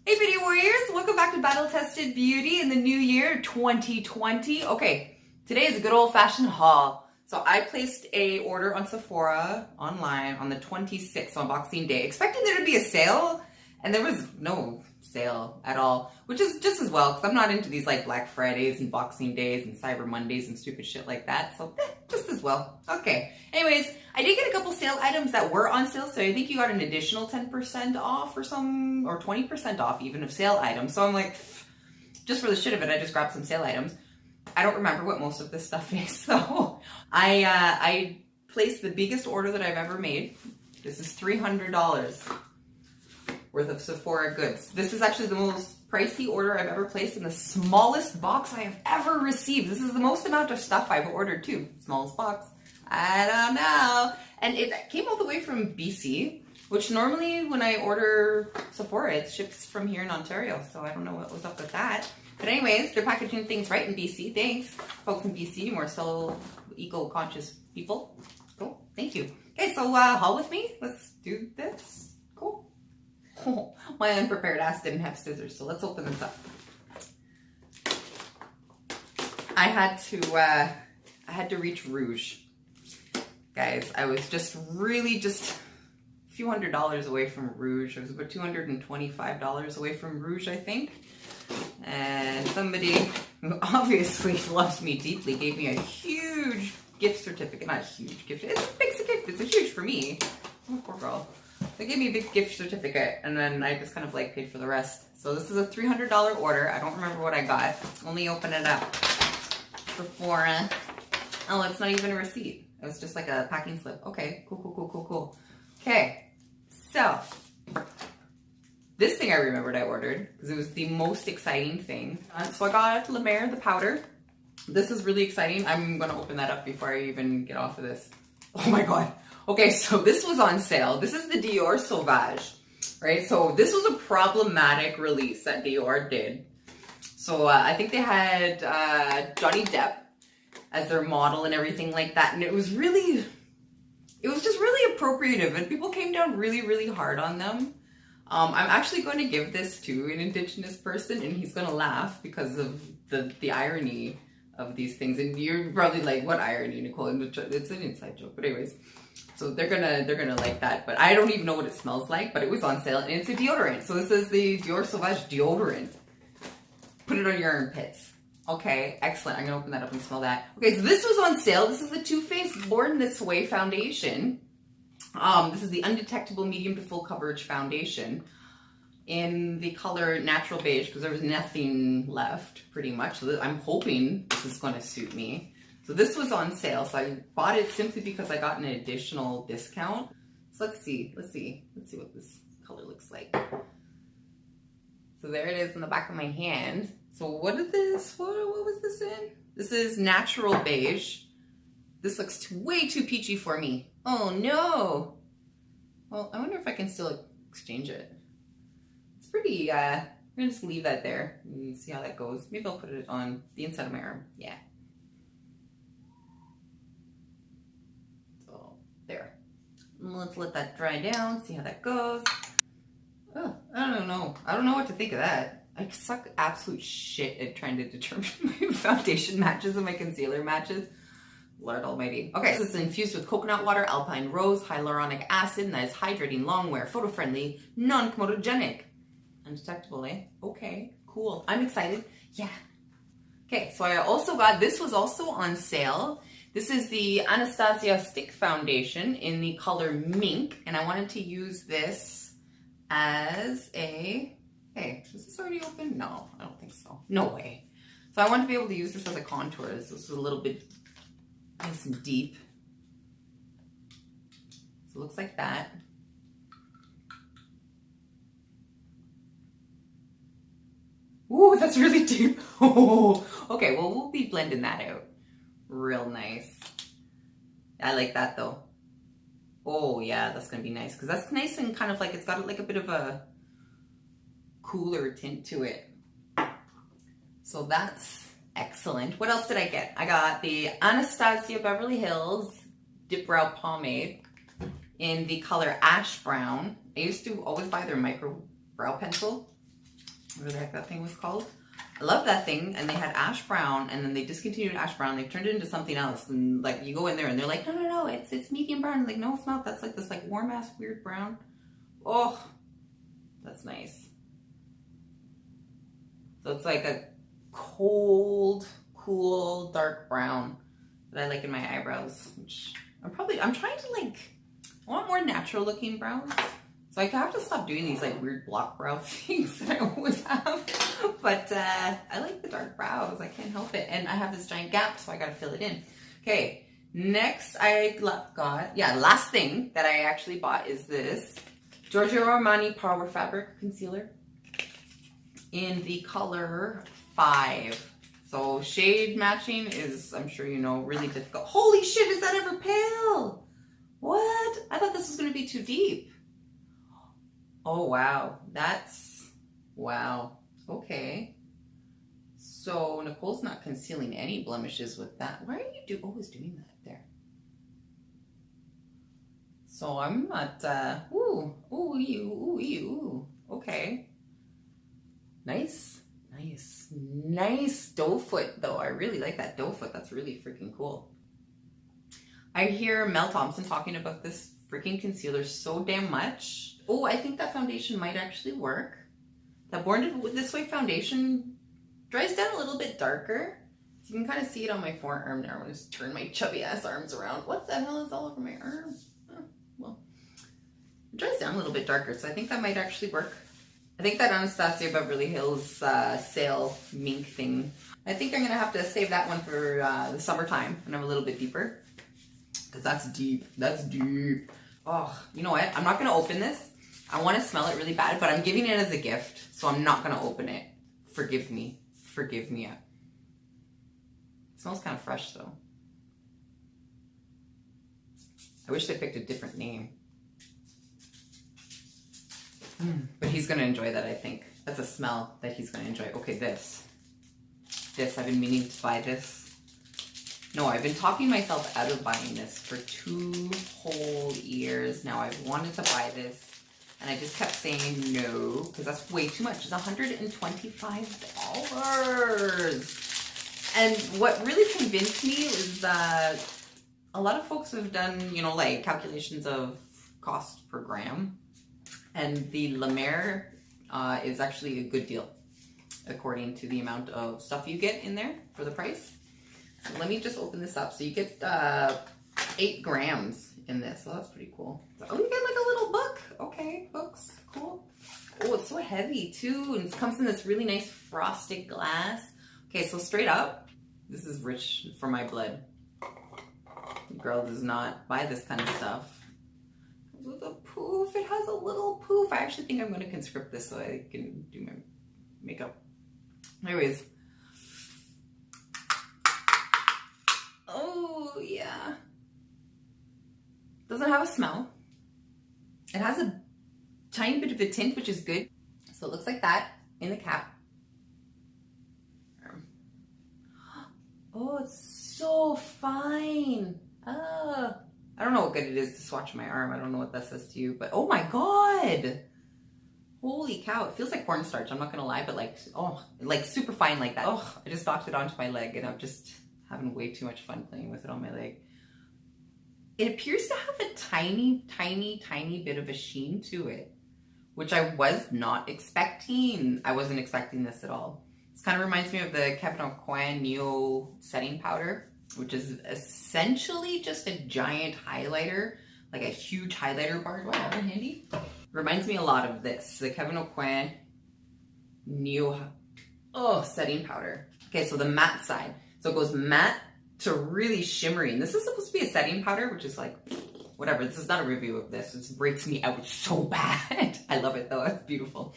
Hey Beauty Warriors, welcome back to Battle Tested Beauty in the new year 2020. Okay, today is a good old fashioned haul. So I placed a order on Sephora online on the 26th on Boxing Day, expecting there to be a sale, and there was no sale at all, which is just as well, because I'm not into these like Black Fridays and Boxing Days and Cyber Mondays and stupid shit like that, so just as well. Okay, anyways, I did get a couple sale items that were on sale, so I think you got an additional 10% off or 20% off even of sale items. So I'm like, just for the shit of it, I just grabbed some sale items. I don't remember what most of this stuff is, so I placed the biggest order that I've ever made. This is $300 worth of Sephora goods. This is actually the most pricey order I've ever placed in the smallest box I have ever received. This is the most amount of stuff I've ordered too. Smallest box. I don't know. And it came all the way from BC, which normally when I order Sephora, it ships from here in Ontario. So I don't know what was up with that. But anyways, they're packaging things right in BC. Thanks, folks in BC, more so eco-conscious people. Cool, thank you. Okay, so haul with me. Let's do this. Cool. Oh, my unprepared ass didn't have scissors, so let's open this up. I had to reach Rouge. Guys, I was just a few $100s away from Rouge. I was about $225 away from Rouge, I think. And somebody who obviously loves me deeply gave me a huge gift certificate. Not a huge gift. It's a big gift. It's a huge for me. Oh, poor girl. They gave me a big gift certificate, and then I just kind of like paid for the rest. So this is a $300 order. I don't remember what I got. Only open it up. Sephora. Oh, it's not even a receipt. It was just like a packing slip. Okay, cool. Okay, so this thing I remembered I ordered because it was the most exciting thing. So I got La Mer, the powder. This is really exciting. I'm going to open that up before I even get off of this. Oh my God. Okay, so this was on sale. This is the Dior Sauvage, right? So this was a problematic release that Dior did. So I think they had Johnny Depp as their model and everything like that. And it was just really appropriative, and people came down really hard on them. I'm actually going to give this to an Indigenous person, and he's going to laugh because of the irony of these things. And you're probably like, what irony, Nicole? It's an inside joke, but anyways. So they're gonna like that, but I don't even know what it smells like, but it was on sale, and it's a deodorant. So this is the Dior Sauvage deodorant. Put it on your armpits. Okay, excellent. I'm gonna open that up and smell that. Okay, so this was on sale. This is the Too Faced Born This Way foundation. This is the Undetectable Medium to Full Coverage Foundation in the color Natural Beige, because there was nothing left, pretty much. So I'm hoping this is gonna suit me. So this was on sale, so I bought it simply because I got an additional discount. So let's see what this color looks like. So there it is in the back of my hand. So what was this in? This is Natural Beige. This looks way too peachy for me. Oh no. Well, I wonder if I can still exchange it. It's pretty, I'm gonna just leave that there and see how that goes. Maybe I'll put it on the inside of my arm, yeah. There. Let's let that dry down, see how that goes. Oh, I don't know. I don't know what to think of that. I suck absolute shit at trying to determine my foundation matches and my concealer matches. Lord almighty. Okay, so it's infused with coconut water, alpine rose, hyaluronic acid, and that is hydrating, long wear, photo-friendly, non-comedogenic. Undetectable, eh? Okay, cool. I'm excited. Yeah. Okay, so I also got, this was also on sale. This is the Anastasia Stick Foundation in the color Mink, and I wanted to use this as a, hey, is this already open? No, I don't think so. No way. So I wanted to be able to use this as a contour. This is a little bit nice and deep. So it looks like that. Ooh, that's really deep. Oh, okay, well, we'll be blending that out. Real nice. I like that though. Oh yeah, that's gonna be nice because that's nice and kind of like, it's got like a bit of a cooler tint to it. So that's excellent. What else did I get? I got the Anastasia Beverly Hills Dip Brow Pomade in the color Ash Brown. I used to always buy their micro brow pencil. whatever the heck that thing was called. I love that thing, and they had ash brown, and then they discontinued ash brown. They've turned it into something else, and like you go in there, and they're like, no, it's medium brown. I'm like, no, it's not. That's like this like warm ass weird brown. Oh, that's nice. So it's like a cold, cool, dark brown that I like in my eyebrows. Which I'm trying to like, I want more natural looking browns. So I have to stop doing these like weird block brow things that I always have. But I like the dark brows. I can't help it. And I have this giant gap, so I gotta fill it in. Okay, next I got, last thing that I actually bought is this Giorgio Armani Power Fabric Concealer in the color 5. So shade matching is, I'm sure you know, really difficult. Holy shit, is that ever pale? What? I thought this was gonna be too deep. Oh, wow. Wow. Okay. So Nicole's not concealing any blemishes with that. Why are you always doing that there? So I'm not, okay. Nice doe foot though. I really like that doe foot. That's really freaking cool. I hear Mel Thompson talking about this freaking concealer so damn much. Oh, I think that foundation might actually work. That Born This Way foundation dries down a little bit darker. So you can kind of see it on my forearm now. I'm going to just turn my chubby ass arms around. What the hell is all over my arm? Oh, well, it dries down a little bit darker, so I think that might actually work. I think that Anastasia Beverly Hills sale mink thing, I think I'm going to have to save that one for the summertime when I'm a little bit deeper. Because that's deep. That's deep. Oh, you know what? I'm not going to open this. I want to smell it really bad, but I'm giving it as a gift, so I'm not going to open it. Forgive me. Forgive me. It smells kind of fresh, though. I wish they picked a different name. But he's going to enjoy that, I think. That's a smell that he's going to enjoy. Okay, this. I've been meaning to buy this. No, I've been talking myself out of buying this for 2 whole years now. I've wanted to buy this. And I just kept saying no, because that's way too much. It's $125. And what really convinced me is that a lot of folks have done, you know, like calculations of cost per gram. And the La Mer is actually a good deal, according to the amount of stuff you get in there for the price. So let me just open this up. So you get 8 grams in this. So that's pretty cool. Oh, you get like a little book. Okay, books. Cool. Oh, it's so heavy too. And it comes in this really nice frosted glass. Okay, so straight up, this is rich for my blood. Girl does not buy this kind of stuff. With a poof. It has a little poof. I actually think I'm going to conscript this so I can do my makeup. Anyways. Oh, yeah. Doesn't have a smell. It has a tiny bit of a tint, which is good. So it looks like that in the cap. Oh, it's so fine. I don't know what good it is to swatch my arm. I don't know what that says to you, but oh my God. Holy cow. It feels like cornstarch. I'm not going to lie, but like, oh, like super fine like that. Oh, I just knocked it onto my leg and I'm just having way too much fun playing with it on my leg. It appears to have a tiny, tiny, tiny bit of a sheen to it, which I was not expecting. I wasn't expecting this at all. This kind of reminds me of the Kevyn Aucoin Neo setting powder, which is essentially just a giant highlighter, like a huge highlighter bar. Do I have it handy? Reminds me a lot of this, the Kevyn Aucoin Neo setting powder. Okay, so the matte side. So it goes matte to really shimmery. And this is supposed to be a setting powder, which is like, whatever. This is not a review of this. It breaks me out so bad. I love it though. It's beautiful.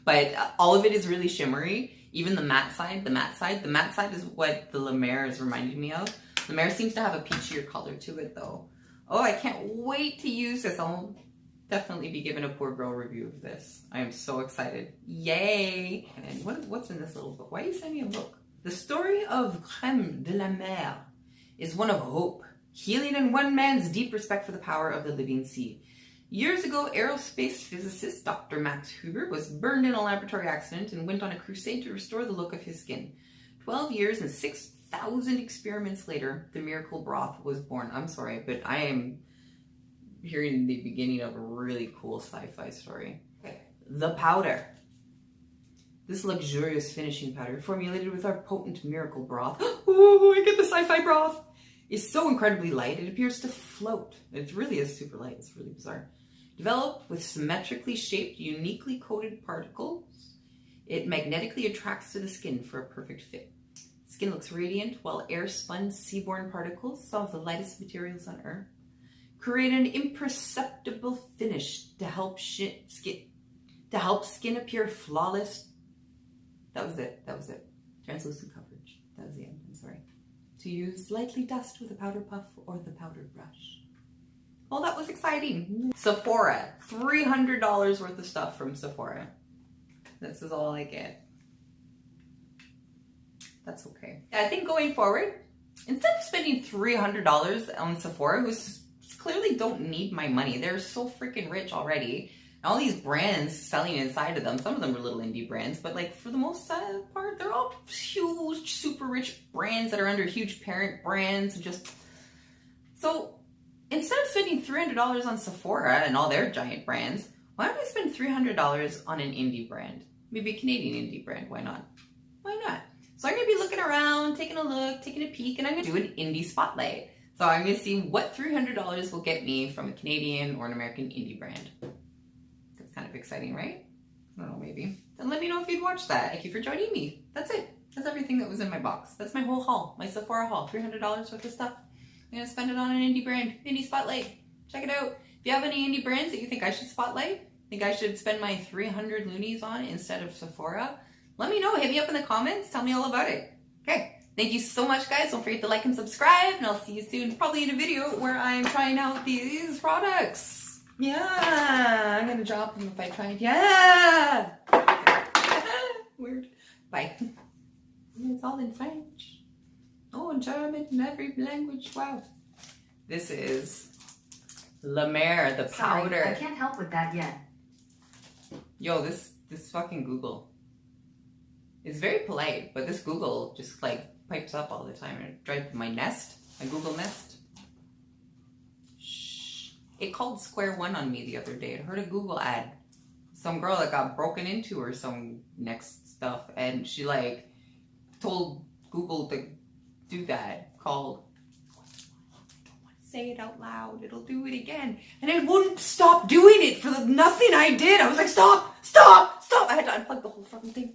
But all of it is really shimmery. Even the matte side. The matte side is what the La Mer is reminding me of. La Mer seems to have a peachier color to it though. Oh, I can't wait to use this. I'll definitely be giving a poor girl review of this. I am so excited. Yay! And what's in this little book? Why are you sending me a book? The story of Crème de la Mer is one of hope, healing, and one man's deep respect for the power of the living sea. Years ago, aerospace physicist Dr. Max Huber was burned in a laboratory accident and went on a crusade to restore the look of his skin. 12 years and 6,000 experiments later, the miracle broth was born. I'm sorry, but I am hearing the beginning of a really cool sci-fi story. Okay. The powder. This luxurious finishing powder, formulated with our potent miracle broth, ooh, I get the sci-fi broth, is so incredibly light, it appears to float. It really is super light. It's really bizarre. Developed with symmetrically shaped, uniquely coated particles, it magnetically attracts to the skin for a perfect fit. Skin looks radiant, while air-spun seaborne particles, some of the lightest materials on Earth, create an imperceptible finish to help skin appear flawless. That was it. Translucent coverage. That was the end. I'm sorry. To use, lightly dust with a powder puff or the powder brush. Well, that was exciting. Sephora. $300 worth of stuff from Sephora. This is all I get. That's okay. I think going forward, instead of spending $300 on Sephora, who clearly don't need my money, they're so freaking rich already. All these brands selling inside of them, some of them are little indie brands, but like for the most part, they're all huge, super rich brands that are under huge parent brands. So instead of spending $300 on Sephora and all their giant brands, why don't I spend $300 on an indie brand? Maybe a Canadian indie brand, why not? Why not? So I'm gonna be looking around, taking a peek, and I'm gonna do an indie spotlight. So I'm gonna see what $300 will get me from a Canadian or an American indie brand. Kind of exciting, right? I don't know, maybe. Then let me know if you'd watch that. Thank you for joining me. That's it. That's everything that was in my box. That's my whole haul, my Sephora haul. $300 worth of stuff. I'm gonna spend it on an indie brand, indie spotlight. Check it out. If you have any indie brands that you think I should spotlight, think I should spend my 300 loonies on instead of Sephora, let me know. Hit me up in the comments. Tell me all about it. Okay. Thank you so much, guys. Don't forget to like and subscribe, and I'll see you soon, probably in a video where I'm trying out these products. Yeah, I'm gonna drop them if I try it. Yeah! Weird. Bye. It's all in French. Oh, in German, in every language. Wow. This is La Mer, the powder. Sorry, I can't help with that yet. Yo, this fucking Google. It's very polite, but this Google just like pipes up all the time. It drives my Google Nest. It called Square One on me the other day. I heard a Google ad. Some girl that got broken into or some next stuff. And she like told Google to do that. Called, say it out loud. It'll do it again. And it wouldn't stop doing it for the nothing I did. I was like, stop. I had to unplug the whole fucking thing.